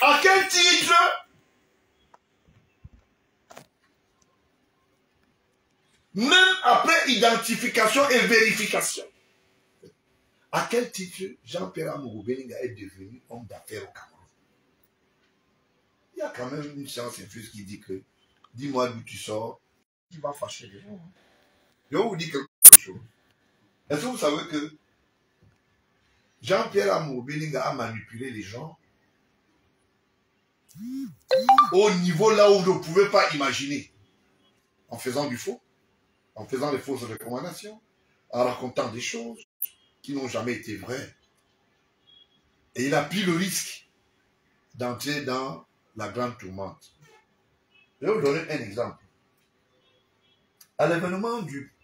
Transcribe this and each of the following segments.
À quel titre? Même après identification et vérification. À quel titre Jean-Pierre Amourou Belinga est devenu homme d'affaires au Cameroun? Il y a quand même une science infuse qui dit que, dis-moi d'où tu sors, tu vas fâcher les gens. Je vais vous dire quelque chose. Est-ce que vous savez que Jean-Pierre Amourou Belinga a manipulé les gens au niveau là où je ne pouvais pas imaginer, en faisant du faux, en faisant des fausses recommandations, en racontant des choses qui n'ont jamais été vraies. Et il a pris le risque d'entrer dans la grande tourmente. Je vais vous donner un exemple. À l'événement du,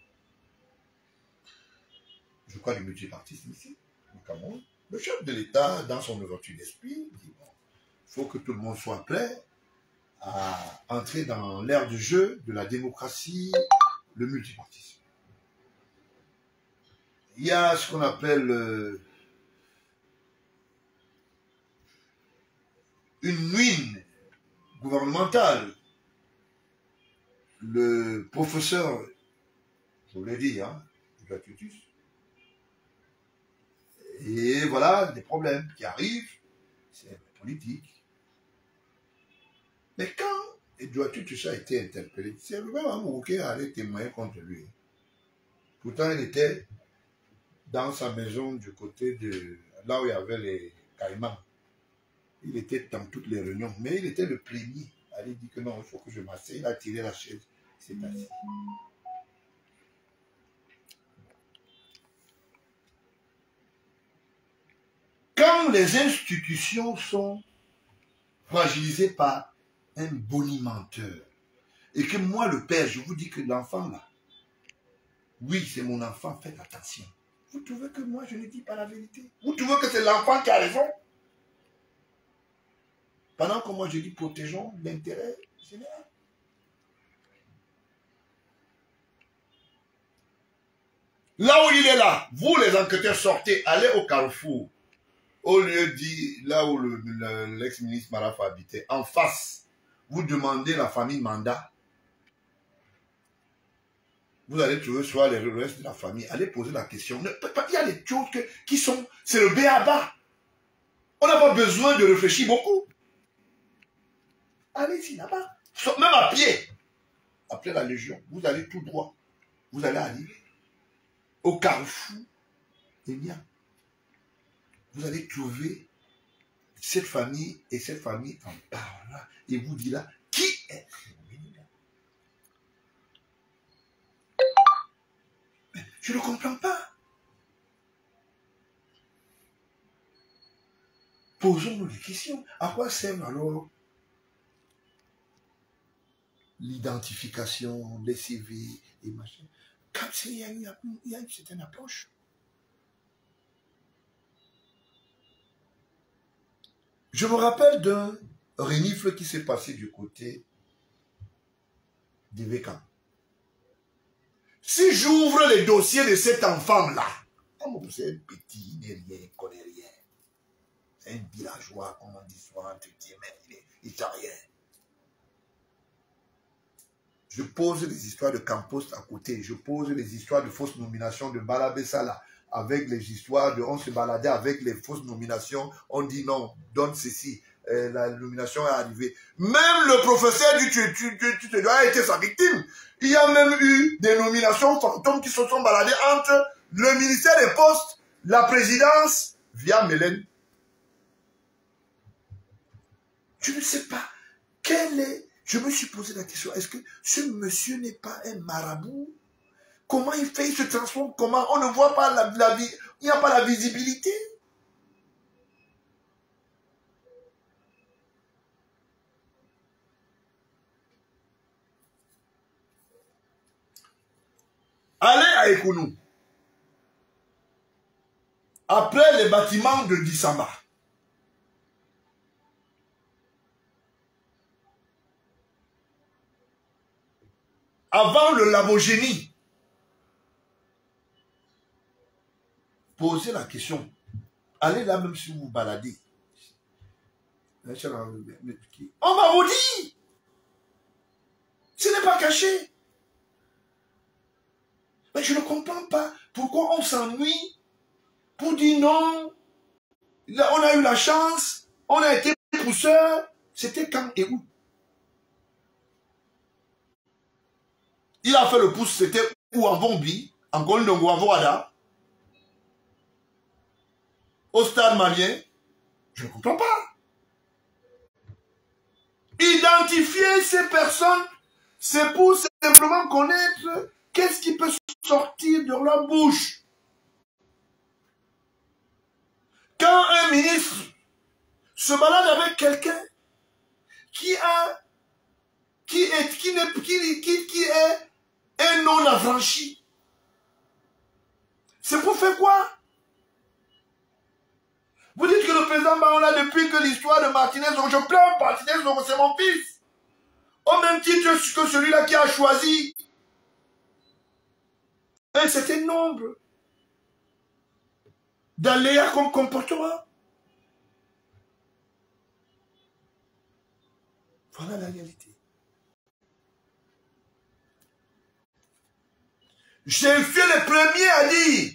je crois, du multipartisme ici, au Cameroun, le chef de l'État, dans son ouverture d'esprit, dit bon, il faut que tout le monde soit prêt à entrer dans l'ère de jeu de la démocratie, le multipartisme. Il y a ce qu'on appelle une ruine gouvernementale. Le professeur, je vous l'ai dit, hein, Tutus. Et voilà des problèmes qui arrivent, c'est politique. Mais quand Edouard Tutus a été interpellé, c'est le même amour qui allait témoigner contre lui. Pourtant, il était dans sa maison du côté de là où il y avait les caïmans. Il était dans toutes les réunions, mais il était le premier. Il dit que non, il faut que je m'asseye. Il a tiré la chaise, il s'est assis. Quand les institutions sont fragilisées par un bonimenteur, et que moi, le père, je vous dis que l'enfant là, oui, c'est mon enfant, faites attention. Vous trouvez que moi, je ne dis pas la vérité? Vous trouvez que c'est l'enfant qui a raison? Pendant que moi, je dis protégeons l'intérêt général. Là où il est là, vous les enquêteurs sortez, allez au Carrefour. Au lieu dit, là où l'ex-ministre Marafa habitait, en face, vous demandez la famille Manda. Vous allez trouver soit les restes de la famille. Allez poser la question. Il y a des choses qui sont... C'est le b.a.-ba. On n'a pas besoin de réfléchir beaucoup. Allez-y là-bas. Même à pied. Après la Légion, vous allez tout droit. Vous allez arriver au Carrefour. Il y a. Vous allez trouver cette famille et cette famille en parlant. Et vous dit là, qui est Belinga? Je ne comprends pas. Posons-nous des questions. À quoi sert alors l'identification, les CV et machin? Quand il y a une certaine approche. Je me rappelle d'un renifle qui s'est passé du côté d'Iveka. Si j'ouvre les dossiers de cet enfant-là, c'est un petit, il n'est rien, il ne connaît rien. C'est un villageois, comme on dit souvent, mais il ne sait rien. Je pose les histoires de Campost à côté, je pose les histoires de fausses nominations de Balabessala, avec les histoires de on se baladait avec les fausses nominations, on dit non, donne ceci, la nomination est arrivée. Même le professeur du tu a été sa victime. Il y a même eu des nominations fantômes qui se sont baladées entre le ministère des Postes, la présidence, via Mélène. Je ne sais pas quel est... Je me suis posé la question, est-ce que ce monsieur n'est pas un marabout? Comment il fait, il se transforme, comment? On ne voit pas la vie, il n'y a pas la visibilité. Allez à Ekounou. Après les bâtiments de Dissamba. Avant le Labogénie. Posez la question. Allez là même si vous vous baladez. On va vous dire. Ce n'est pas caché. Mais je ne comprends pas pourquoi on s'ennuie pour dire non. Là, on a eu la chance, on a été pousseur. C'était quand et où? Il a fait le pouce, c'était où? En Vombi, en Golndongo, en Voada, au stade malien. Je ne comprends pas. Identifier ces personnes, c'est pour simplement connaître qu'est-ce qui peut sortir de leur bouche. Quand un ministre se balade avec quelqu'un qui est un non-affranchi, c'est pour faire quoi? Vous dites que le président Baola, depuis que l'histoire de Martinez, je pleure Martinez, c'est mon fils. Au même titre que celui-là qui a choisi un certain nombre d'aléas comme comportement. Voilà la réalité. Je suis le premier à dire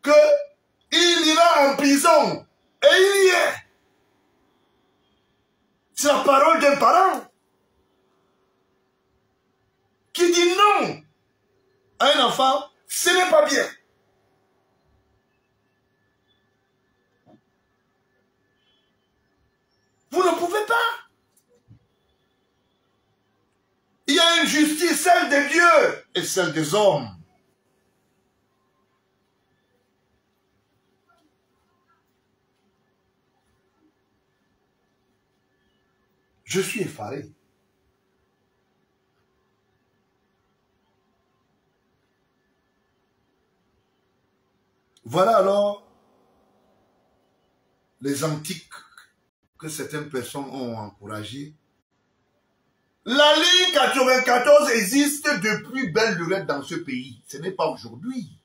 qu'il ira en prison. Et il y est. C'est la parole d'un parent qui dit non à un enfant, ce n'est pas bien. Vous ne pouvez pas. Il y a une justice, celle de Dieu et celle des hommes. Je suis effaré. Voilà alors les antiques que certaines personnes ont encouragées. La ligne 94 existe depuis belle lurette dans ce pays. Ce n'est pas aujourd'hui.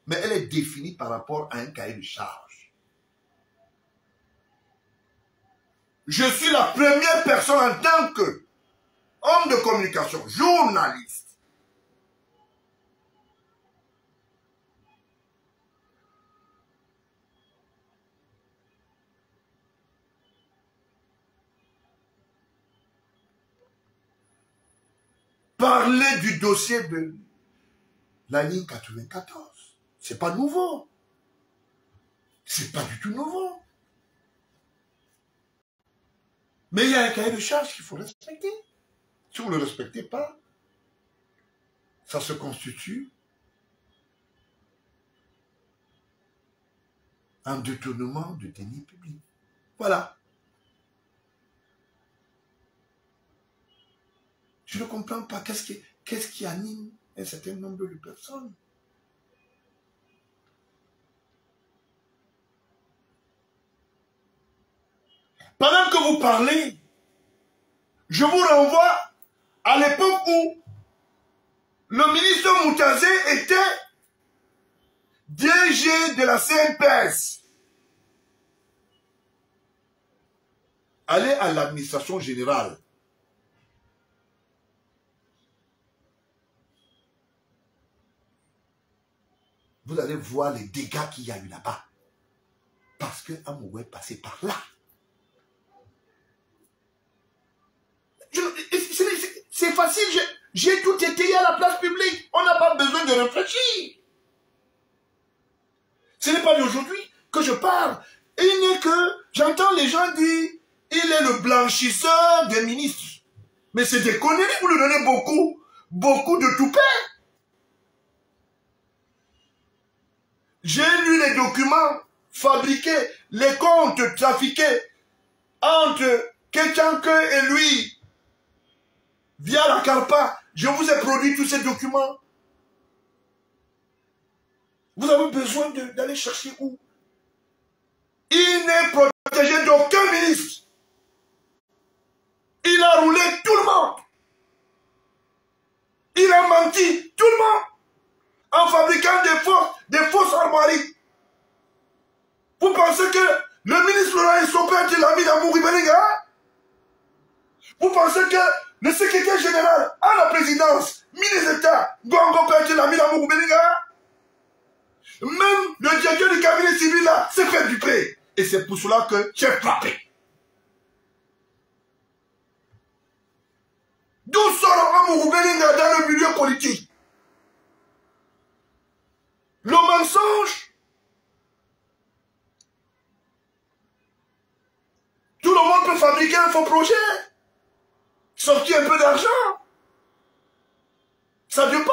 Mais elle est définie par rapport à un cahier de charge. Je suis la première personne en tant qu'homme de communication, journaliste, parler du dossier de la ligne 94. C'est pas nouveau. C'est pas du tout nouveau. Mais il y a un cahier de charge qu'il faut respecter. Si vous ne le respectez pas, ça se constitue en détournement de deniers publics. Voilà. Je ne comprends pas qu'est-ce qui anime un certain nombre de personnes. Pendant que vous parlez, je vous renvoie à l'époque où le ministre Moutazé était DG de la CNPS. Allez à l'administration générale. Vous allez voir les dégâts qu'il y a eu là-bas. Parce que Amoué est passé par là. C'est facile, j'ai tout étayé à la place publique. On n'a pas besoin de réfléchir. Ce n'est pas d'aujourd'hui que je parle. Et il n'est que, j'entends les gens dire, il est le blanchisseur des ministres. Mais c'est des conneries, vous lui donnez beaucoup de toupets. J'ai lu les documents fabriqués, les comptes trafiqués entre Kétianke et lui, via la Carpa. Je vous ai produit tous ces documents. Vous avez besoin d'aller chercher où? Il n'est protégé d'aucun ministre. Il a roulé tout le monde. Il a menti tout le monde en fabriquant des fausses armoiries. Vous pensez que Le ministre Laurent Esso peut être l'ami d'Amouri Belinga. Vous pensez que le secrétaire général à la présidence, ministre d'État, Gongo peut être l'ami d'Amouri Belinga? Même le directeur du cabinet civil là, c'est fait du prêt. Et c'est pour cela que j'ai frappé. D'où sort Amouri Belinga dans le milieu politique? Le mensonge. Tout le monde peut fabriquer un faux projet. Sortir un peu d'argent. Ça dépend.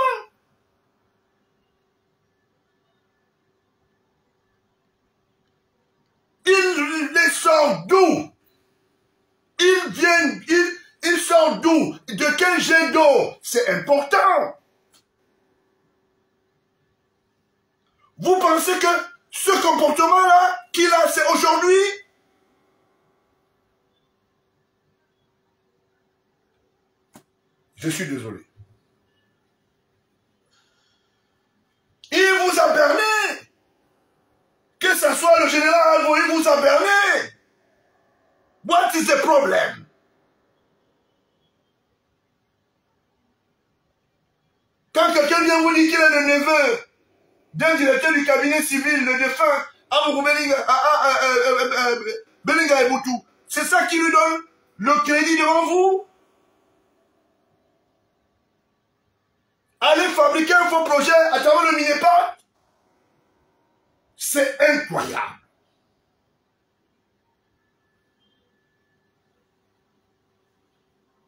Il les sort d'où? Ils viennent, ils sortent d'où? De quel jet d'eau? C'est important. Vous pensez que ce comportement-là qu'il a, c'est aujourd'hui? Je suis désolé. Il vous a berné. Que ce soit le général Alvo, il vous a berné. What is the problem? Quand quelqu'un vient vous dire qu'il est le neveu d'un directeur du cabinet civil, le défunt Amouri Belinga Eboutou, c'est ça qui lui donne le crédit devant vous? Aller fabriquer un faux projet à travers le Minépa, c'est incroyable.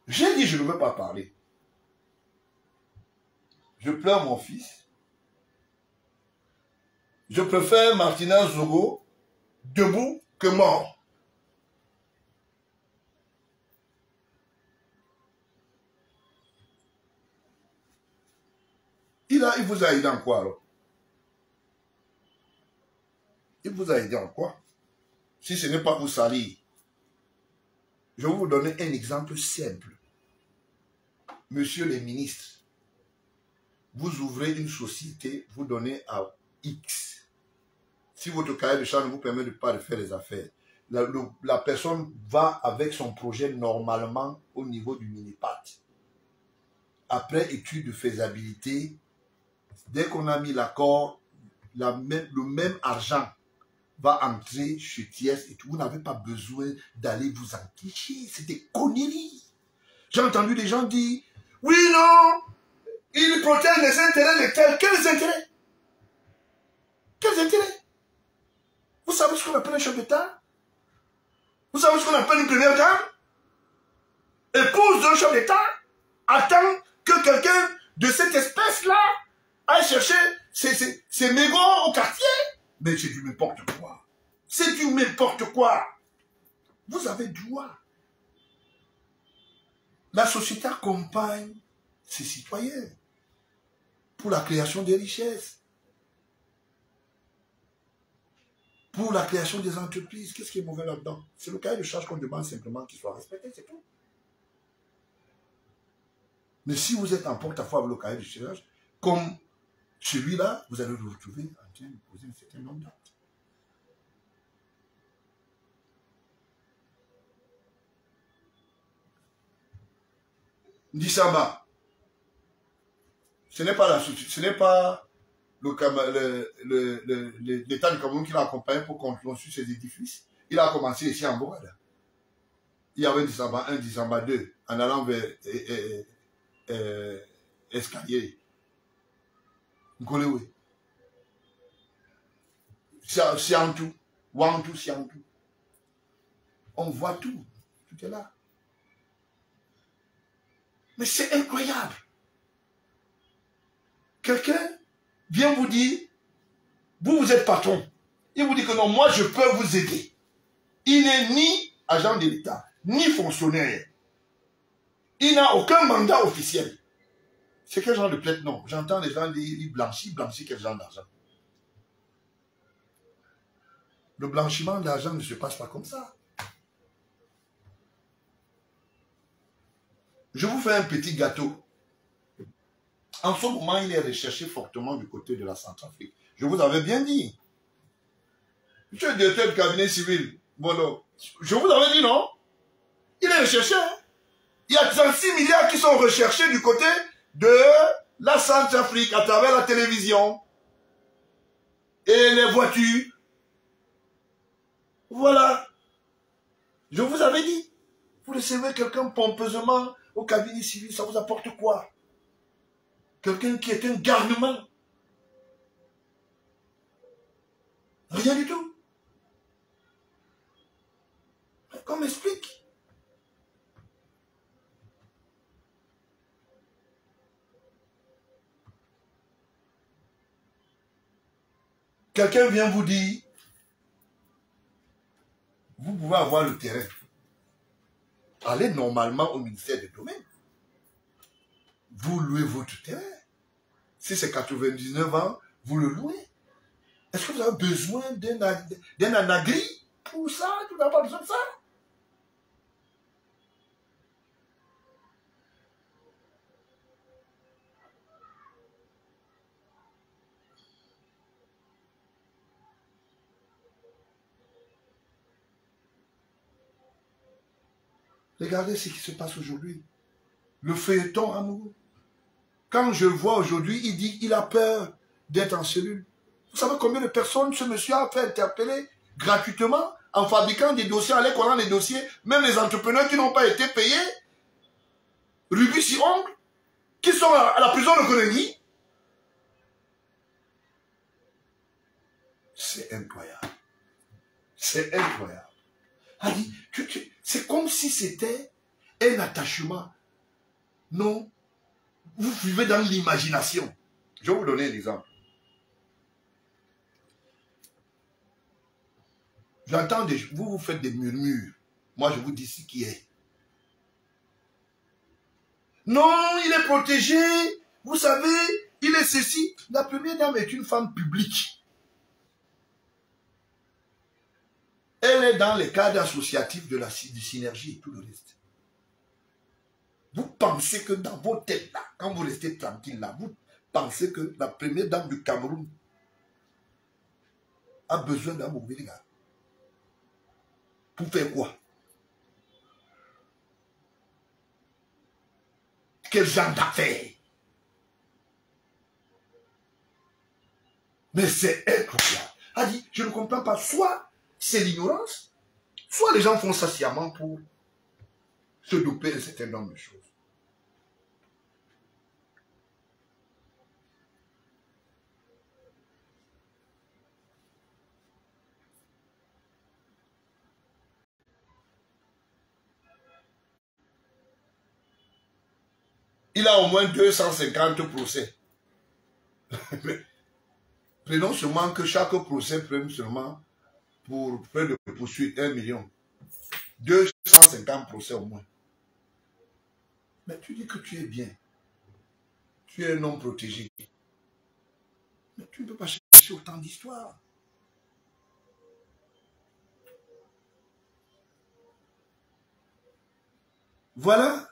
J'ai dit je ne veux pas parler. Je pleure mon fils. Je préfère Martina Zogo debout que mort. Il vous a aidé en quoi alors? Il vous a aidé en quoi? Si ce n'est pas vous salir. Je vais vous donner un exemple simple. Monsieur le ministre, vous ouvrez une société, vous donnez à X. Si votre cahier de charge ne vous permet pas de faire les affaires, la personne va avec son projet normalement au niveau du mini-pat. Après étude de faisabilité, dès qu'on a mis l'accord, le même argent va entrer chez TS et tout. Vous n'avez pas besoin d'aller vous enquicher. C'est des conneries. J'ai entendu des gens dire, oui, non, il protège les intérêts de tels. Quels intérêts? Quels intérêts? Vous savez ce qu'on appelle un chef d'État? Vous savez ce qu'on appelle une première dame? Épouse d'un chef d'État attend que quelqu'un de cette espèce-là aille chercher ses mégots au quartier. Mais c'est du n'importe quoi. C'est du n'importe quoi. Vous avez droit. La société accompagne ses citoyens pour la création des richesses, pour la création des entreprises. Qu'est-ce qui est mauvais là-dedans? C'est le cahier de charge qu'on demande simplement qu'il soit respecté, c'est tout. Mais si vous êtes en porte-à-faux avec le cahier de charge, comme celui-là, vous allez vous retrouver en train de poser un certain nombre d'actes. Ndissamba, ce n'est pas l'État du Cameroun qui l'a accompagné pour construire ces édifices. Il a commencé ici en Bourada. Il y avait un Ndissamba 1, Ndissamba 2, en allant vers Escalier. Ngolewe. Siantou. Wantou, Siantou. On voit tout. Tout est là. Mais c'est incroyable. Quelqu'un vient vous dire, vous êtes patron. Il vous dit que non, moi je peux vous aider. Il n'est ni agent de l'État, ni fonctionnaire. Il n'a aucun mandat officiel. C'est quel genre de plainte? Non. J'entends les gens dire, il blanchit quel genre d'argent? Le blanchiment d'argent ne se passe pas comme ça. Je vous fais un petit gâteau. En ce moment, il est recherché fortement du côté de la Centrafrique. Je vous avais bien dit. Monsieur le directeur du cabinet civil, bon non, je vous avais dit non. Il est recherché. Hein? Il y a 36 milliards qui sont recherchés du côté de la Centrafrique à travers la télévision et les voitures. Voilà. Je vous avais dit. Vous recevez quelqu'un pompeusement au cabinet civil, ça vous apporte quoi? Quelqu'un qui est un garnement. Rien du tout. Qu'on m'explique. Quelqu'un vient vous dire, vous pouvez avoir le terrain. Allez normalement au ministère des Domaines. Vous louez votre terrain. Si c'est 99 ans, vous le louez. Est-ce que vous avez besoin d'un anagri pour ça? Tu n'as pas besoin de ça? Regardez ce qui se passe aujourd'hui. Le feuilleton amoureux. Quand je le vois aujourd'hui, il dit qu'il a peur d'être en cellule. Vous savez combien de personnes ce monsieur a fait interpeller gratuitement en fabriquant des dossiers, en les collant les dossiers, même les entrepreneurs qui n'ont pas été payés, rubis sur ongle, qui sont à la prison de Conakry. C'est incroyable. C'est incroyable. C'est comme si c'était un attachement. Non, vous vivez dans l'imagination. Je vais vous donner un exemple. J'entends vous faites des murmures. Moi, je vous dis ce qui est. Non, il est protégé. Vous savez, il est ceci. La première dame est une femme publique. Elle est dans les cadres associatifs de du synergie et tout le reste. Vous pensez que dans vos têtes là, quand vous restez tranquille là, vous pensez que la première dame du Cameroun a besoin d'un mauvais gars. Pour faire quoi? Quel genre d'affaires? Mais c'est incroyable. A dit, je ne comprends pas. Soit c'est l'ignorance, soit les gens font ça sciemment pour se doper un certain nombre de choses. Il a au moins 250 procès. Prenons seulement que chaque procès prenne seulement pour près de poursuite 1 million. 250 procès au moins. Mais tu dis que tu es bien. Tu es un homme protégé. Mais tu ne peux pas chercher autant d'histoires. Voilà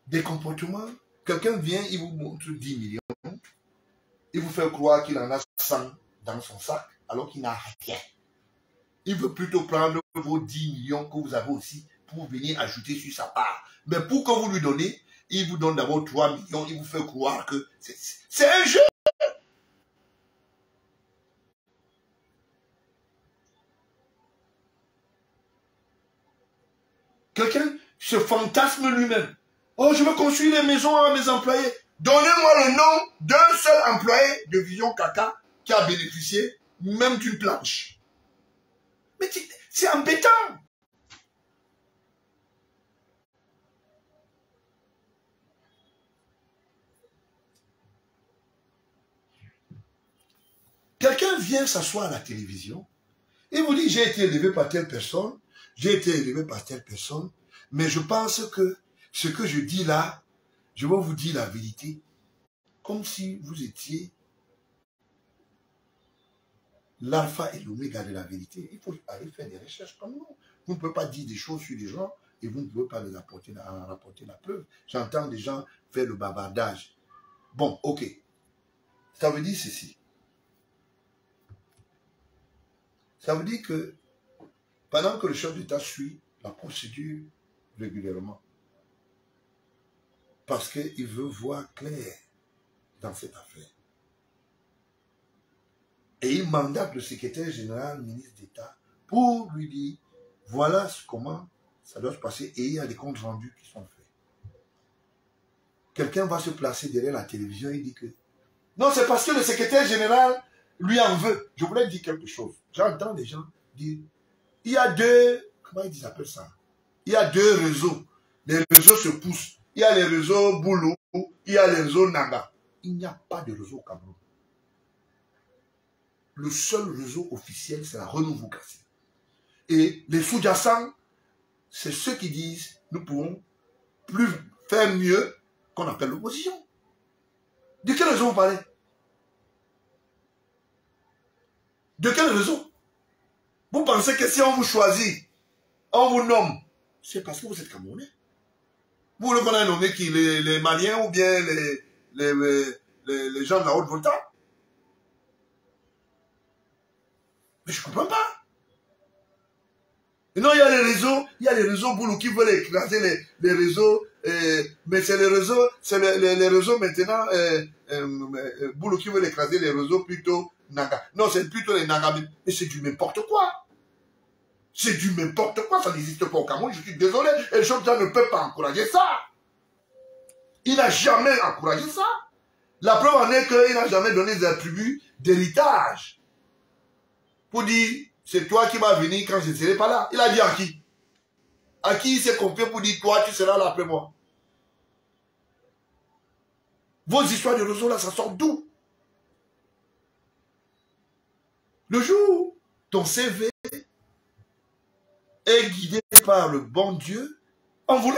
des comportements. Quelqu'un vient, il vous montre 10 millions. Il vous fait croire qu'il en a 100 dans son sac, alors qu'il n'a rien. Il veut plutôt prendre vos 10 millions que vous avez aussi pour venir ajouter sur sa part. Mais pour que vous lui donnez, il vous donne d'abord 3 millions, il vous fait croire que c'est un jeu. Quelqu'un se fantasme lui-même. Oh, je veux construire des maisons à mes employés. Donnez-moi le nom d'un seul employé de Vision Caca qui a bénéficié même d'une planche. Mais c'est embêtant. Quelqu'un vient s'asseoir à la télévision et vous dit, j'ai été élevé par telle personne, j'ai été élevé par telle personne, mais je pense que ce que je dis là, je vais vous dire la vérité, comme si vous étiez l'alpha et l'oméga de la vérité. Il faut aller faire des recherches comme nous. Vous ne pouvez pas dire des choses sur des gens et vous ne pouvez pas les rapporter la preuve. J'entends des gens faire le bavardage. Bon, ok. Ça veut dire ceci. Ça veut dire que pendant que le chef d'État suit la procédure régulièrement, parce qu'il veut voir clair dans cette affaire. Et il mandate le secrétaire général, ministre d'État, pour lui dire, voilà comment ça doit se passer, et il y a des comptes rendus qui sont faits. Quelqu'un va se placer derrière la télévision et dit que, non, c'est parce que le secrétaire général lui en veut. Je voulais dire quelque chose. J'entends des gens dire, il y a deux, comment ils appellent ça? Il y a deux réseaux. Les réseaux se poussent. Il y a les réseaux Boulou, il y a les réseaux Nanga. Il n'y a pas de réseau au Cameroun. Le seul réseau officiel, c'est la Renouveau-Cassie. Et les sous-jacents, c'est ceux qui disent, nous pouvons plus faire mieux qu'on appelle l'opposition. De quel réseau vous parlez? De quel réseau? Vous pensez que si on vous choisit, on vous nomme, c'est parce que vous êtes Camerounais. Vous voulez qu'on ait nommé qui? Les Maliens ou bien les gens de la Haute-Volta? Mais je ne comprends pas. Et non, il y a les réseaux Boulou qui veulent écraser les réseaux, mais c'est les réseaux maintenant, Boulou qui veulent écraser les réseaux plutôt Nanga. Non, c'est plutôt les Nanga. Mais c'est du n'importe quoi. C'est du n'importe quoi, ça n'existe pas au Cameroun, je suis désolé. Et le chef d'État ne peut pas encourager ça. Il n'a jamais encouragé ça. La preuve en est qu'il n'a jamais donné des attributs d'héritage. Pour dire, c'est toi qui vas venir quand je ne serai pas là. Il a dit à qui? À qui il s'est confié pour dire, toi tu seras là après moi? Vos histoires de réseau là, ça sort d'où? Le jour, ton CV est guidé par le bon Dieu en voulant.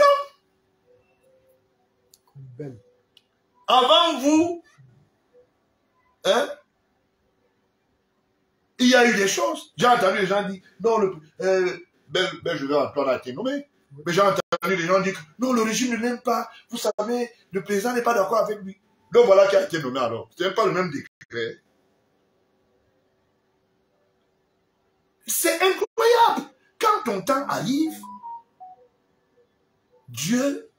Avant vous, hein, il y a eu des choses. J'ai entendu les gens dire, non, je vais Antoine a été nommé. Mais j'ai entendu les gens dire, non, le régime ne l'aime pas. Vous savez, le président n'est pas d'accord avec lui. Donc voilà qui a été nommé alors. Ce n'est pas le même décret. C'est incroyable. Quand ton temps arrive, Dieu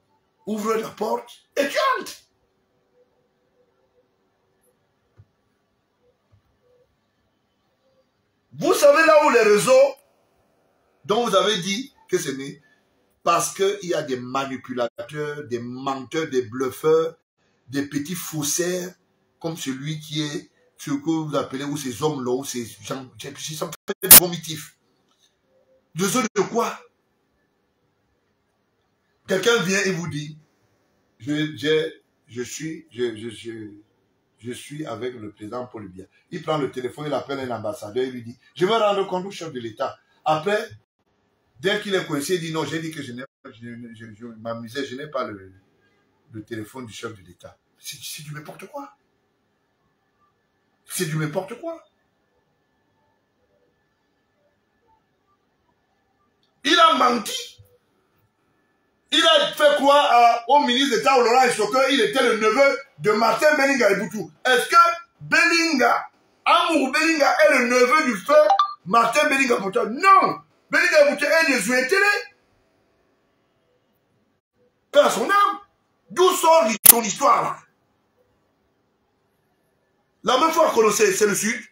ouvre la porte et tu entres. Vous savez là où les réseaux dont vous avez dit que c'est né, parce qu'il y a des manipulateurs, des menteurs, des bluffeurs, des petits faussaires, comme celui qui est ce que vous appelez, ou ces hommes-là, ou ces gens, qui sont très vomitifs. De quoi? Quelqu'un vient et vous dit, je suis avec le président Paul Biya. Il prend le téléphone, il appelle un ambassadeur, il lui dit, je vais rendre compte au chef de l'État. Après, dès qu'il est coincé, il dit, non, j'ai dit que je m'amusais, je n'ai pas le téléphone du chef de l'État. C'est du n'importe quoi. C'est du n'importe quoi. Il a menti. Il a fait croire au ministre d'État, au Laurent Essoka, il était le neveu de Martin Belinga et Boutou. Est-ce que Belinga, Amour Belinga est le neveu du frère Martin Belinga Boutou? Non. Belinga Boutou est des télé. Père son âme. D'où sort son histoire là? La même fois qu'on le sait, c'est le Sud.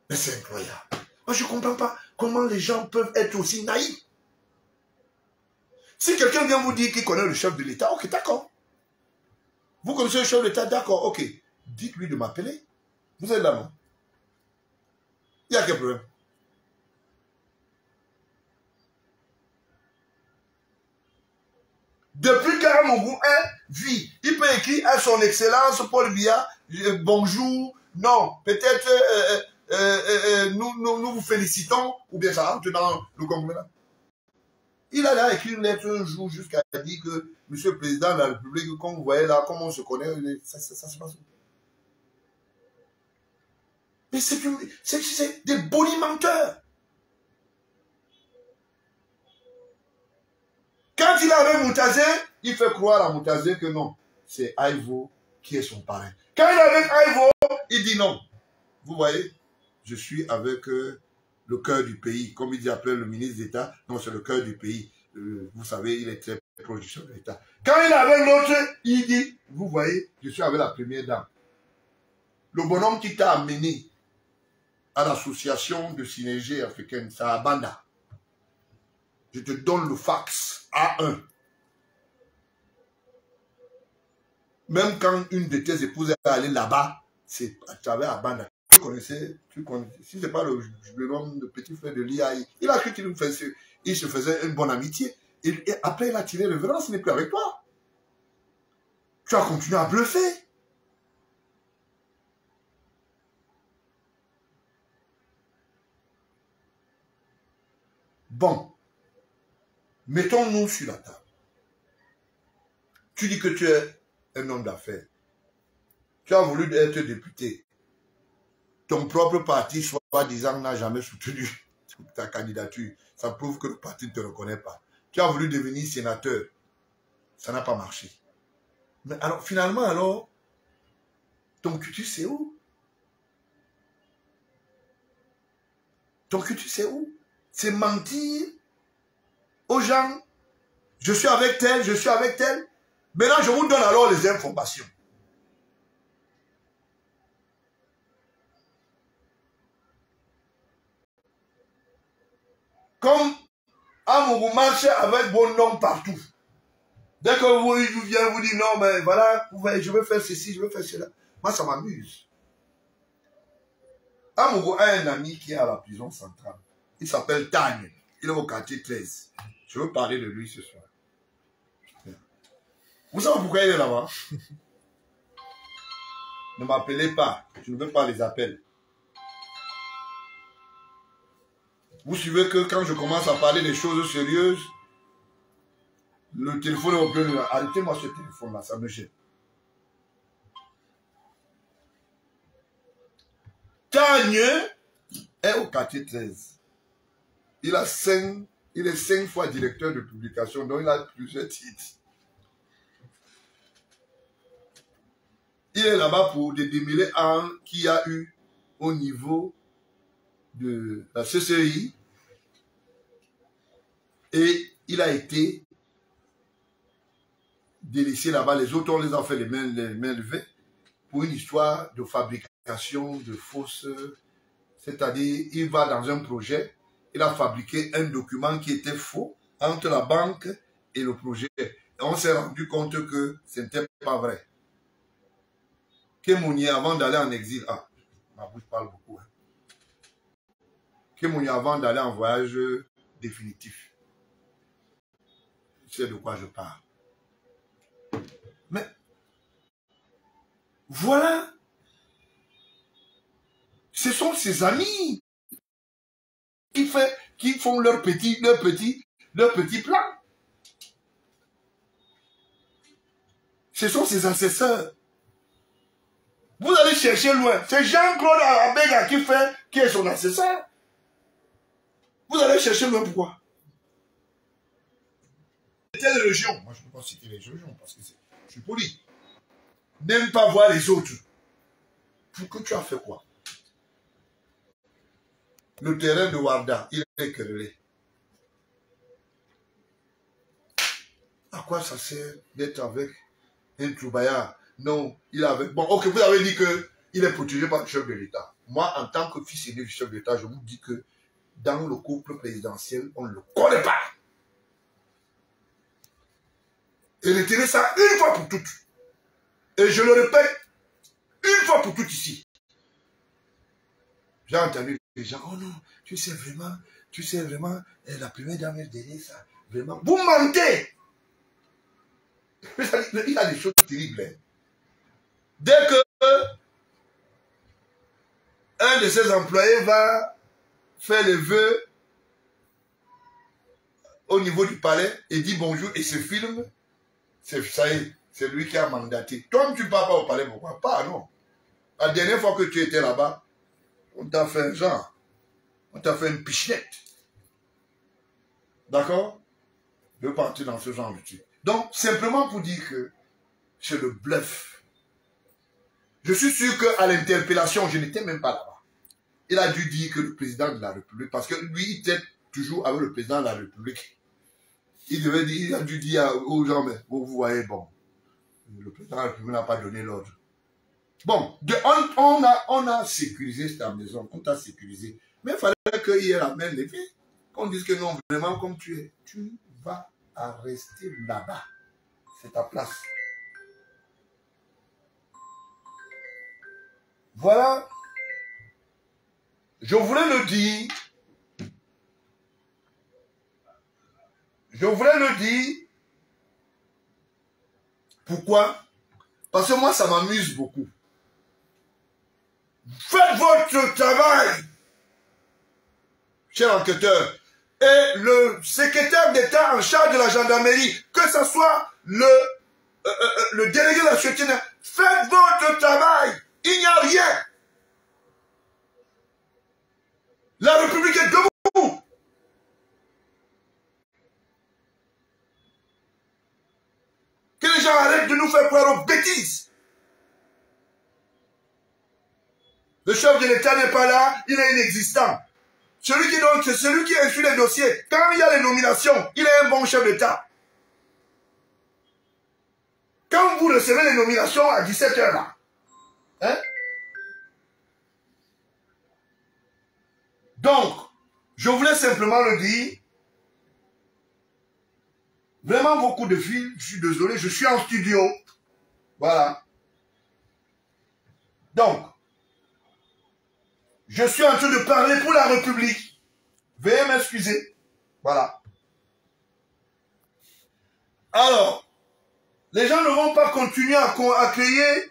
Mais c'est incroyable. Moi, je ne comprends pas comment les gens peuvent être aussi naïfs. Si quelqu'un vient vous dire qu'il connaît le chef de l'État, ok, d'accord. Vous connaissez le chef de l'État, d'accord, ok. Dites-lui de m'appeler. Vous êtes là, non? Il y a quel problème? Depuis qu'Aramongou vit, il peut écrire à son excellence Paul Biya, bonjour, non, peut-être nous vous félicitons, ou bien ça rentre dans le Congrès. Il a là écrit une lettre un jour jusqu'à dire que Monsieur le Président de la République, comme vous voyez là, comme on se connaît, ça se passe. Mais c'est des bonimenteurs. Quand il est avec Moutazé, il fait croire à Moutazé que non, c'est Aïvo qui est son parrain. Quand il est avec Aïvo, il dit non. Vous voyez, je suis avec le cœur du pays. Comme il appelait le ministre d'État, non, c'est le cœur du pays. Vous savez, il est très proche du chef de l'État. Quand il est avec l'autre, il dit, vous voyez, je suis avec la première dame. Le bonhomme qui t'a amené à l'association de synergie africaine, c'est à Banda. Je te donne le fax A1. Même quand une de tes épouses est allée là-bas, c'est à travers Abanda. Tu connaissais, si ce n'est pas le nom de petit frère de l'IAI, il a cru qu'il se faisait une bonne amitié. Et après, il a tiré le vélo, ce n'est plus avec toi. Tu as continué à bluffer. Bon, mettons-nous sur la table. Tu dis que tu es un homme d'affaires. Tu as voulu être député. Ton propre parti, soi-disant, n'a jamais soutenu ta candidature. Ça prouve que le parti ne te reconnaît pas. Tu as voulu devenir sénateur. Ça n'a pas marché. Mais alors, finalement, alors, ton cutus, c'est où? Ton cutus, c'est où? C'est mentir aux gens. Je suis avec tel, je suis avec tel. Maintenant, je vous donne alors les informations. Comme Amourou marche avec bon nom partout. Dès que vous vient vous dire non, mais voilà, vous voyez, je veux faire ceci, je veux faire cela. Moi, ça m'amuse. Amourou a un ami qui est à la prison centrale. Il s'appelle Tagne. Il est au quartier 13. Je veux parler de lui ce soir. Vous savez pourquoi il est là-bas? Ne m'appelez pas. Je ne veux pas les appels. Vous suivez que quand je commence à parler des choses sérieuses, le téléphone est au plus. Arrêtez-moi ce téléphone-là, ça me gêne. Tagne est au quartier 13. Il est 5 fois directeur de publication, donc il a plusieurs titres. Il est là-bas pour démêler un qu'il y a eu au niveau de la CCI et il a été délaissé là-bas. Les autres, on les a fait les mains levées pour une histoire de fabrication de fausses. C'est-à-dire, il va dans un projet, il a fabriqué un document qui était faux entre la banque et le projet. Et on s'est rendu compte que ce n'était pas vrai. Kemouni, avant d'aller en exil, ma bouche parle beaucoup. Hein. Kemouni, avant d'aller en voyage définitif. Tu sais de quoi je parle. Mais, voilà. Ce sont ses amis qui font leur petit plan. Ce sont ses assesseurs. Vous allez chercher loin. C'est Jean-Claude Abega qui est son assesseur. Vous allez chercher loin pourquoi? Telle région, moi je ne peux pas citer les régions parce que je suis poli. N'aime pas voir les autres. Pour que tu as fait quoi? Le terrain de Warda, il est querellé. À quoi ça sert d'être avec un troubaillard? Non, il est avec... Bon, ok, vous avez dit qu'il est protégé par le chef de l'État. Moi, en tant que fils aîné du chef de l'État, je vous dis que dans le couple présidentiel, on ne le connaît pas. Et retenez ça une fois pour toutes. Et je le répète, une fois pour toutes ici. J'ai entendu les gens, oh non, tu sais vraiment, la première dame est derrière ça. Vraiment, vous mentez. Il y a des choses terribles. Hein. Dès que un de ses employés va faire les vœux au niveau du palais et dit bonjour et se filme, ça y est, c'est lui qui a mandaté. Toi, tu ne pars pas au palais, pourquoi pas? Non. La dernière fois que tu étais là-bas, on t'a fait un genre. On t'a fait une pichenette. D'accord? Je veux partir dans ce genre de truc. Donc, simplement pour dire que c'est le bluff. Je suis sûr qu'à l'interpellation, je n'étais même pas là-bas. il a dû dire que le président de la République, parce que lui, il était toujours avec le président de la République. Il a dû dire aux gens, mais vous voyez, bon, le président de la République n'a pas donné l'ordre. Bon, on a sécurisé cette maison, on t'a sécurisé. Mais il fallait qu'il y ait la main levée, qu'on dise que non, vraiment, comme tu vas à rester là-bas. C'est ta place. Voilà. Je voulais le dire. Je voulais le dire. Pourquoi? Parce que moi, ça m'amuse beaucoup. Faites votre travail, cher enquêteur. Et le secrétaire d'État en charge de la gendarmerie, que ce soit le délégué de la sûreté, faites votre travail. Il n'y a rien. La République est debout. Que les gens arrêtent de nous faire croire aux bêtises. Le chef de l'État n'est pas là, il est inexistant. Celui qui donne, c'est celui qui instruit les dossiers. Quand il y a les nominations, il est un bon chef d'État. Quand vous recevez les nominations à 17 h là, hein? Donc, je voulais simplement le dire. Vraiment beaucoup de fil, je suis désolé, je suis en studio. Voilà. Donc, je suis en train de parler pour la République. Veuillez m'excuser. Voilà. Alors, les gens ne vont pas continuer à créer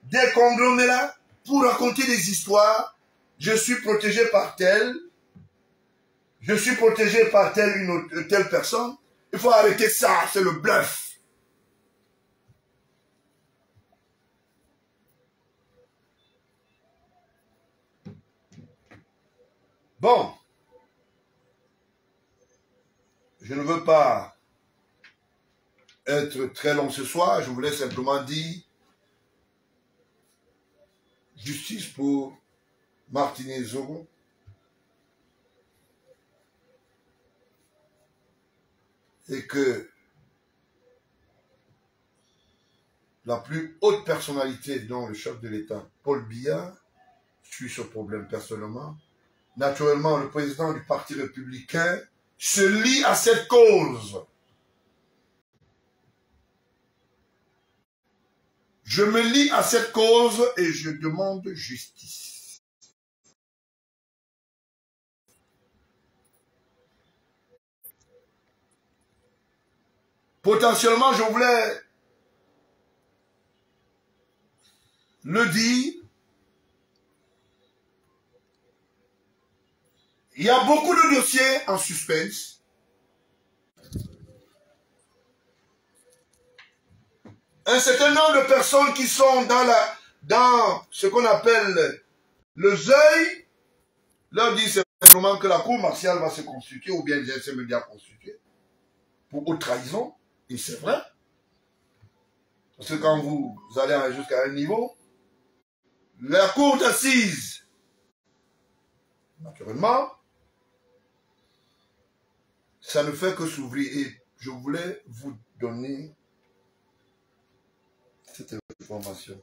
des conglomérats pour raconter des histoires. Je suis protégé par tel. Je suis protégé par telle personne. Il faut arrêter ça, c'est le bluff. Bon. Je ne veux pas être très long ce soir. Je voulais simplement dire justice pour Martinez Zogo. Et que la plus haute personnalité, dont le chef de l'État, Paul Biya, suit ce problème personnellement. Naturellement, le président du Parti républicain se lie à cette cause. Je me lie à cette cause et je demande justice. Potentiellement, je voulais le dire. Il y a beaucoup de dossiers en suspense. Un certain nombre de personnes qui sont dans ce qu'on appelle le zeuil, leur disent simplement que la cour martiale va se constituer ou bien les médias constitués pour haute trahison. Et c'est vrai. Parce que quand vous allez jusqu'à un niveau, la cour d'assises, naturellement, ça ne fait que s'ouvrir. Et je voulais vous donner cette information.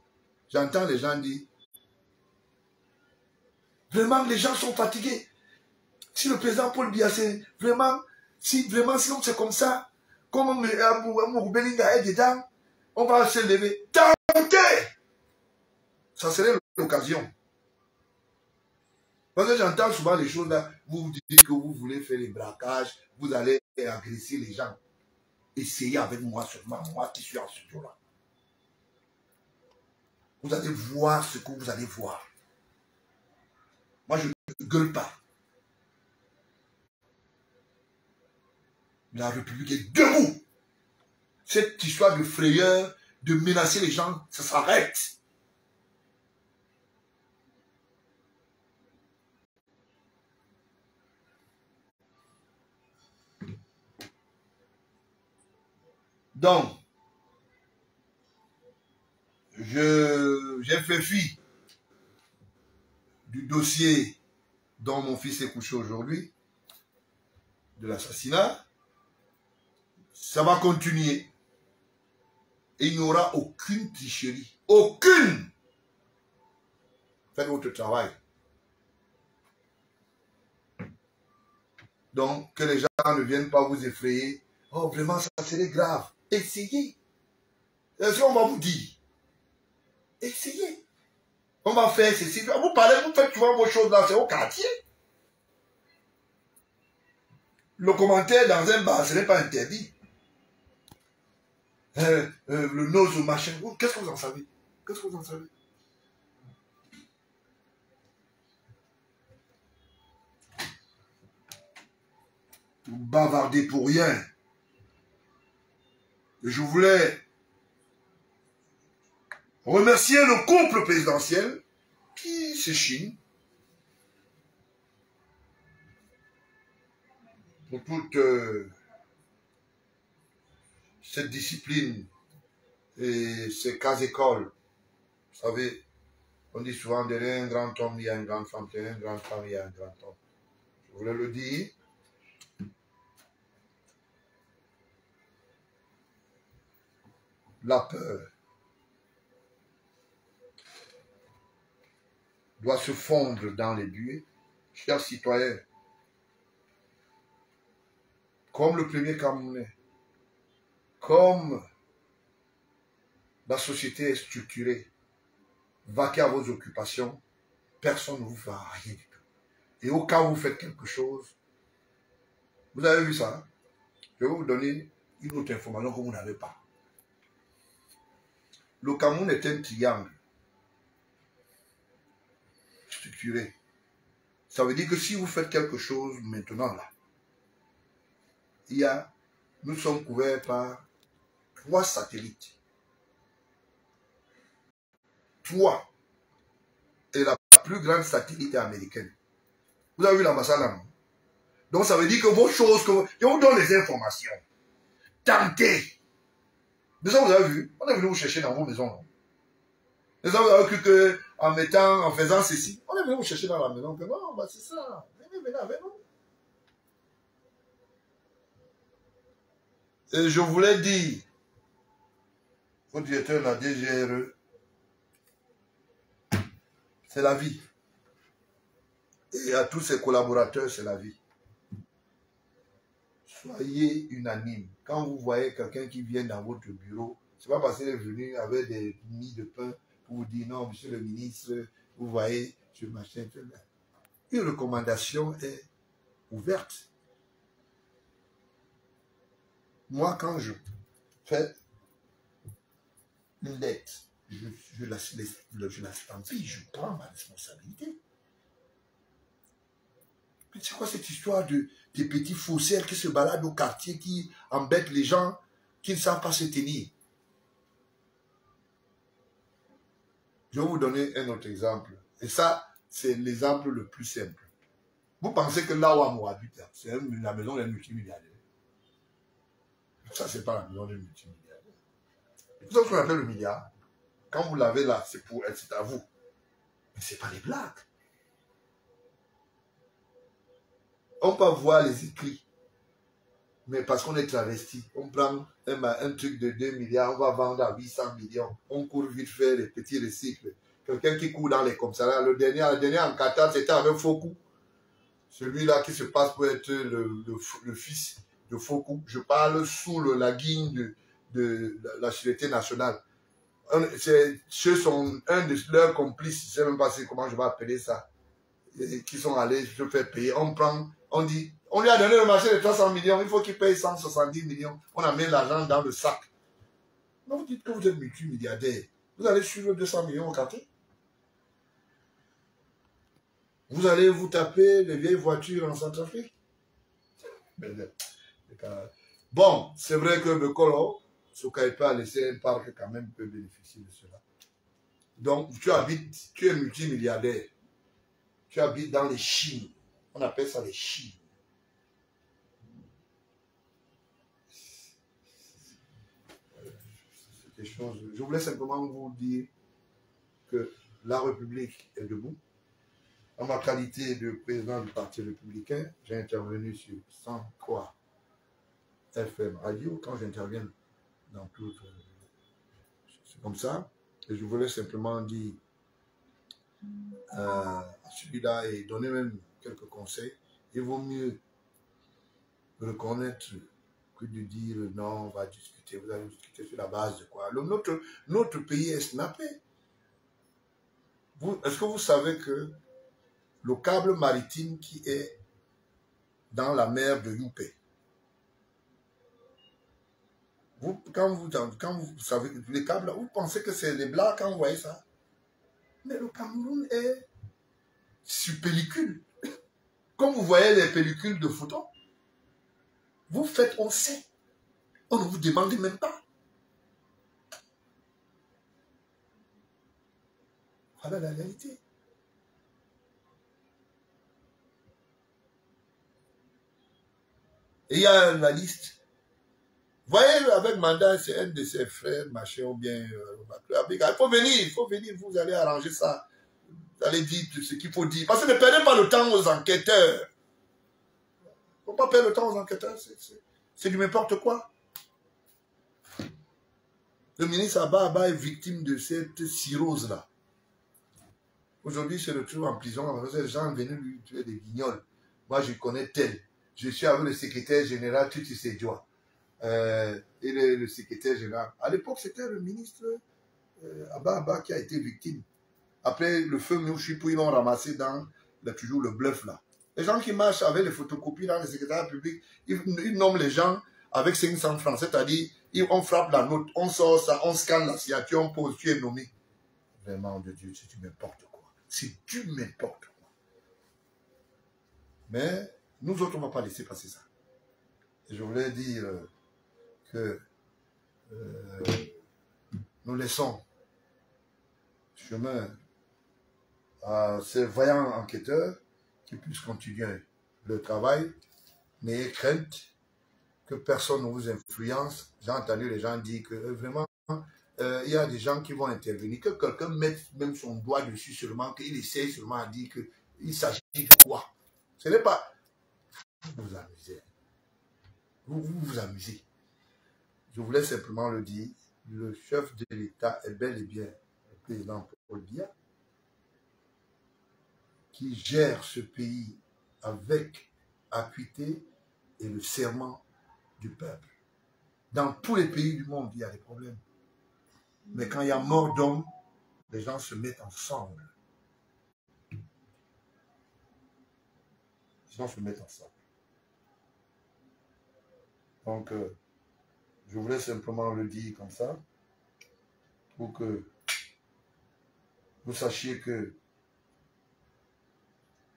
J'entends les gens dire, vraiment, les gens sont fatigués. Si le président Paul Biya, si c'est comme ça, comme Mouroubelinga est dedans, on va se lever. Tentez! Ça serait l'occasion. Parce que j'entends souvent les choses là, vous dites que vous voulez faire les braquages, vous allez agresser les gens. Essayez avec moi seulement, moi qui suis en studio là. Vous allez voir ce que vous allez voir. Moi, je ne gueule pas. La République est debout. Cette histoire de frayeur, de menacer les gens, ça s'arrête. Donc, j'ai fait fi du dossier dont mon fils est couché aujourd'hui, de l'assassinat, ça va continuer. Et il n'y aura aucune tricherie. Aucune! Faites votre travail. Donc, que les gens ne viennent pas vous effrayer. Oh, vraiment, ça serait grave. Essayez. C'est ce qu'on va vous dire. Essayez. On va faire ceci. Vous parlez, vous faites souvent vos choses là, c'est au quartier. Le commentaire dans un bar, ce n'est pas interdit. Le nose ou machin. Qu'est-ce que vous en savez? Qu'est-ce que vous en savez? Vous bavardez pour rien. Et je voulais remercier le couple présidentiel qui s'échine pour toute cette discipline et ces cas-écoles. Vous savez, on dit souvent derrière un grand homme, il y a une grande femme, derrière une grande femme, il y a un grand homme. Je voulais le dire. La peur doit se fondre dans les buées, chers citoyens, comme le premier Camerounais, comme la société est structurée, vaquez à vos occupations, personne ne vous fera rien du tout. Et au cas où vous faites quelque chose, vous avez vu ça, hein? Je vais vous donner une autre information que vous n'avez pas. Le Cameroun est un triangle structuré. Ça veut dire que si vous faites quelque chose maintenant là, nous sommes couverts par 3 satellites. 3. Et la plus grande satellite est américaine. Vous avez vu l'ambassade là, non? Donc ça veut dire que vos choses, je vous donne les informations. Tentez. Mais ça, vous avez vu, on est venu vous chercher dans vos maisons. Non? Et ça, vous avez cru en faisant ceci, on est venu vous chercher dans la maison. Que non, bah c'est ça. Venez avec nous. Et je voulais dire au directeur de la DGRE, c'est la vie. Et à tous ses collaborateurs, c'est la vie. Soyez unanimes. Quand vous voyez quelqu'un qui vient dans votre bureau, ce n'est pas parce qu'il est venu avec des mie de pain pour vous dire non, monsieur le ministre, vous voyez, ce machin. Une recommandation est ouverte. Moi, quand je fais une lettre, je la stampille, je prends ma responsabilité. Mais c'est quoi cette histoire des petits faussaires qui se baladent au quartier, qui embêtent les gens, qui ne savent pas se tenir? Je vais vous donner un autre exemple. Et ça, c'est l'exemple le plus simple. Vous pensez que là où Amour habite, c'est la maison d'un multimilliardaire. Ça, c'est pas la maison d'un multimilliardaire. Vous savez ce qu'on appelle le milliard? Quand vous l'avez là, c'est à vous. Mais ce n'est pas des blagues. On peut voir les écrits. Mais parce qu'on est travesti, on prend un truc de 2 milliards, on va vendre à 800 millions. On court vite faire les petits recycles. Quelqu'un qui court dans les commissariats. Le dernier en Qatar, c'était avec Fokou. Celui-là qui se passe pour être le fils de Fokou. Je parle sous la guigne de la Sûreté nationale. Ceux sont un de leurs complices, je ne sais même pas comment je vais appeler ça, qui sont allés se faire payer. On dit, on lui a donné le marché de 300 millions, il faut qu'il paye 170 millions. On a mis l'argent dans le sac. Mais vous dites que vous êtes multimilliardaire. Vous allez suivre 200 millions au quartier. Vous allez vous taper les vieilles voitures en Centrafrique. Bon, c'est vrai que le Colo, Soukaipa a laissé un parc quand même peut bénéficier de cela. Donc, tu es multimilliardaire. Tu habites dans les Chines. On appelle ça les Chines. C'est des choses. Je voulais simplement vous dire que la République est debout. En ma qualité de président du Parti républicain, j'ai intervenu sur 103 FM radio quand j'interviens dans tout. C'est comme ça. Et je voulais simplement dire à celui-là et donner même quelques conseils. Il vaut mieux reconnaître que de dire non, on va discuter, vous allez discuter sur la base de quoi. Notre pays est snappé. Est-ce que vous savez que le câble maritime qui est dans la mer de Youpé, quand vous savez les câbles, vous pensez que c'est les Blancs quand vous voyez ça. Mais le Cameroun est sur pellicule. Comme vous voyez les pellicules de photos, vous faites, on sait. On ne vous demande même pas. Voilà la réalité. Et il y a la liste. Vous voyez, avec Mandat, c'est un de ses frères, machin, ou bien... il faut venir, vous allez arranger ça. Vous allez dire ce qu'il faut dire. Parce que ne perdez pas le temps aux enquêteurs. Il ne faut pas perdre le temps aux enquêteurs. C'est du n'importe quoi. Le ministre Abba est victime de cette cirrhose-là. Aujourd'hui, il se retrouve en prison parce que les gens venus lui tuer des guignols. Moi, je connais tel. Je suis avec le secrétaire général Tutu Sedjoua. Et le secrétaire général. À l'époque, c'était le ministre Abba qui a été victime. Après le feu Mouchipou, ils l'ont ramassé dans toujours le bluff là. Les gens qui marchent avec les photocopies dans le secrétariat public, ils nomment les gens avec 500 francs. C'est-à-dire, on frappe la note, on sort ça, on scanne la signature, on pose, tu es nommé. Vraiment, de Dieu, c'est du n'importe quoi. C'est du n'importe quoi. Mais nous autres, on ne va pas laisser passer ça. Et je voulais dire que nous laissons chemin à ces vaillants enquêteurs qui puissent continuer le travail. N'ayez crainte que personne ne vous influence. J'ai entendu les gens dire que vraiment, il y a des gens qui vont intervenir, que quelqu'un mette même son doigt dessus seulement, qu'il essaie seulement à dire qu'il s'agit de quoi. Ce n'est pas... Vous vous amusez. Vous amusez. Je voulais simplement le dire, le chef de l'État est bel et bien le président Paul Biya, qui gère ce pays avec acuité et le serment du peuple. Dans tous les pays du monde, il y a des problèmes. Mais quand il y a mort d'homme, les gens se mettent ensemble. Les gens se mettent ensemble. Donc, je voulais simplement le dire comme ça, pour que vous sachiez que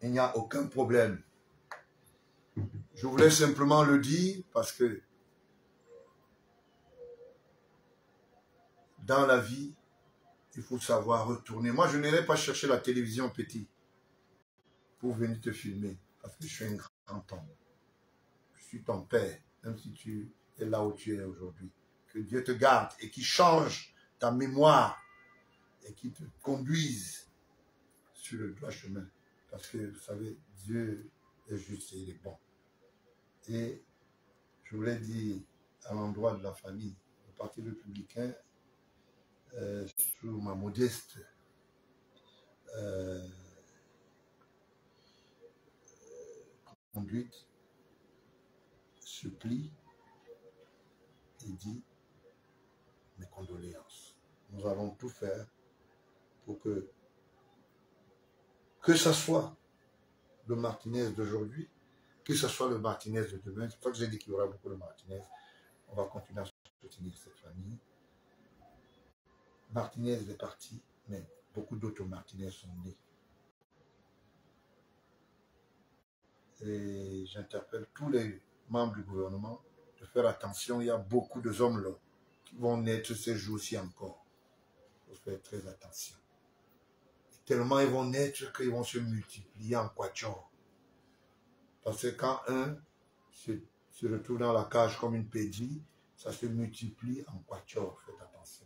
il n'y a aucun problème. Je voulais simplement le dire parce que dans la vie, il faut savoir retourner. Moi, je n'irai pas chercher la télévision, petit, pour venir te filmer, parce que je suis un grand homme. Je suis ton père, même si tu es là où tu es aujourd'hui. Que Dieu te garde et qu'il change ta mémoire et qu'il te conduise sur le droit chemin. Parce que, vous savez, Dieu est juste et il est bon. Et je voulais dire à l'endroit de la famille, le Parti républicain, sous ma modeste conduite, se plie et dit mes condoléances. Nous allons tout faire pour que ce soit le Martinez d'aujourd'hui, que ce soit le Martinez de demain. C'est pour ça que j'ai dit qu'il y aura beaucoup de Martinez. On va continuer à soutenir cette famille. Martinez est parti, mais beaucoup d'autres Martinez sont nés. Et j'interpelle tous les membres du gouvernement de faire attention. Il y a beaucoup de hommes là qui vont naître ces jours-ci encore. Il faut faire très attention. Et tellement ils vont naître qu'ils vont se multiplier en quatuor. Parce que quand un se retrouve dans la cage comme une pédie, ça se multiplie en quatuor. Faites attention.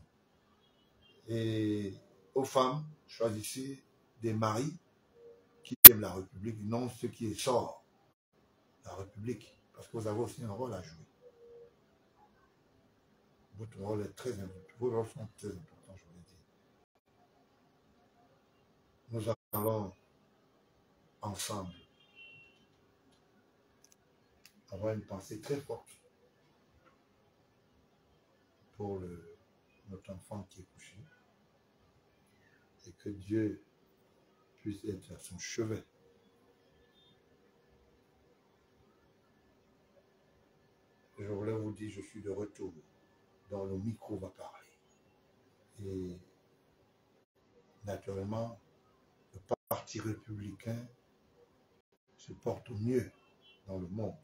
Et aux femmes, choisissez des maris qui aiment la République, non ceux qui sortent la République. Parce que vous avez aussi un rôle à jouer. Votre rôle est très important. Vos rôles sont très importants, je vous l'ai dit. Nous allons ensemble avoir une pensée très forte pour notre enfant qui est couché et que Dieu puisse être à son chevet. Je voulais vous dire, je suis de retour, dans le micro va parler. Et naturellement, le parti républicain se porte au mieux dans le monde.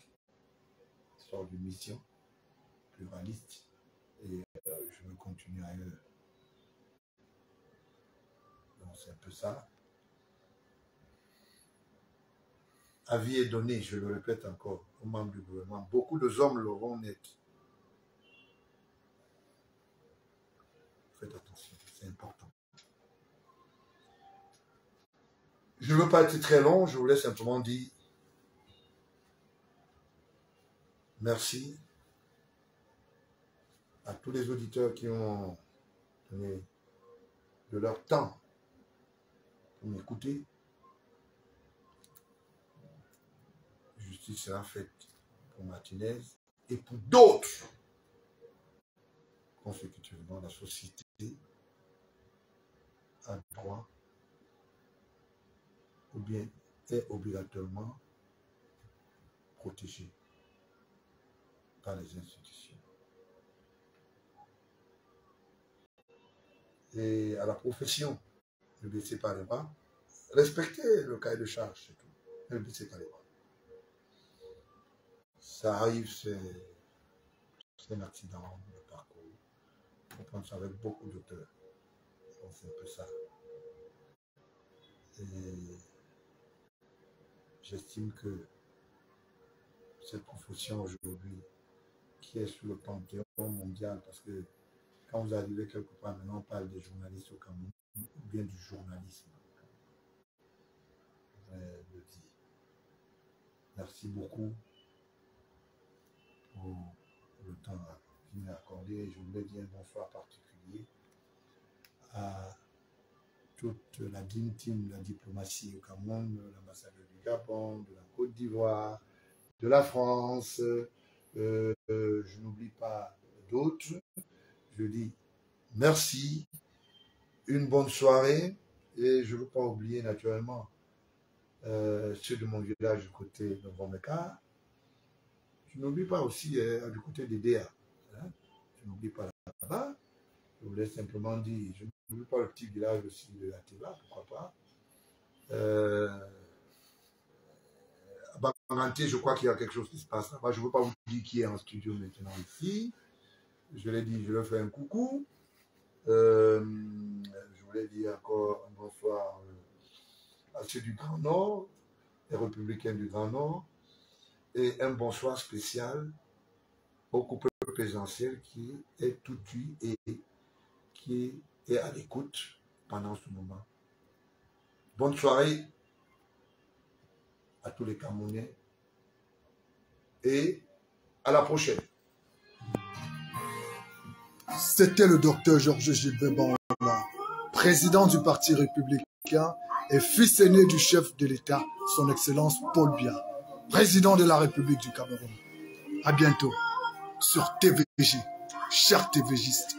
Il sort d'une mission pluraliste et je veux continuer ailleurs. Donc c'est un peu ça. Avis est donné, je le répète encore, aux membres du gouvernement. Beaucoup de hommes l'auront net. Faites attention, c'est important. Je ne veux pas être très long, je voulais simplement dire merci à tous les auditeurs qui ont donné de leur temps pour m'écouter. Justice sera faite pour Martinez et pour d'autres consécutivement. La société a droit ou bien est obligatoirement protégée par les institutions. Et à la profession, ne baissez pas les bras. Respectez le cahier de charge, c'est tout. Ne baissez pas les bras. Ça arrive, c'est un accident de parcours. On prend ça avec beaucoup d'auteur. Donc c'est un peu ça. Et j'estime que cette profession aujourd'hui, qui est sur le panthéon mondial, parce que quand vous arrivez quelque part, maintenant on parle des journalistes au Cameroun, ou bien du journalisme. Je le dis. Merci beaucoup pour le temps qui m'est accordé. Je voulais dire un bonsoir particulier à toute la Dream Team de la diplomatie au Cameroun, l'ambassadeur du Gabon, de la Côte d'Ivoire, de la France. Je n'oublie pas d'autres. Je dis merci, une bonne soirée et je ne veux pas oublier naturellement ceux de mon village du côté de Vomeka. Je n'oublie pas aussi du côté des DA. Hein? Je n'oublie pas là-bas. Je voulais simplement dire, je n'oublie pas le petit village aussi de la Teva, pourquoi pas. À Banganté, je crois qu'il y a quelque chose qui se passe là-bas. Je ne veux pas vous dire qui est en studio maintenant ici. Je l'ai dit, je leur fais un coucou. Je voulais dire encore un bonsoir à ceux du Grand Nord, les républicains du Grand Nord, et un bonsoir spécial au couple présidentiel qui est tout tué et qui est à l'écoute pendant ce moment. Bonne soirée à tous les Camerounais et à la prochaine. C'était le docteur Georges Gilbert Bamba, président du Parti républicain et fils aîné du chef de l'État, son Excellence Paul Biya, président de la République du Cameroun. À bientôt sur TVG, chers TVgistes.